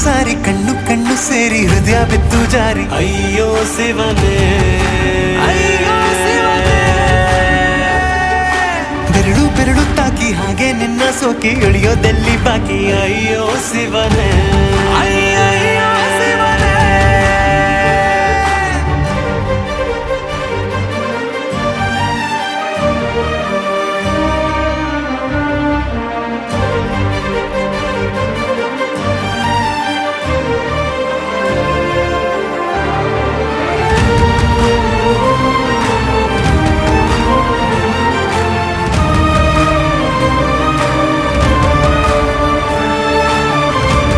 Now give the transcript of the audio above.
ಸಾರಿ ಕಣ್ಣು ಕಣ್ಣು ಸೇರಿ ಹೃದಯ ಬಿತ್ತು ಜಾರಿ ಅಯ್ಯೋ ಶಿವನೇ, ಬೆರಳು ಬೆರಳು ತಾಕಿ ಹಾಗೆ ನಿನ್ನ ಸೋಕಿ ಇಳಿಯೋದೆಲ್ಲಿ ಬಾಕಿ ಅಯ್ಯೋ ಶಿವನೇ.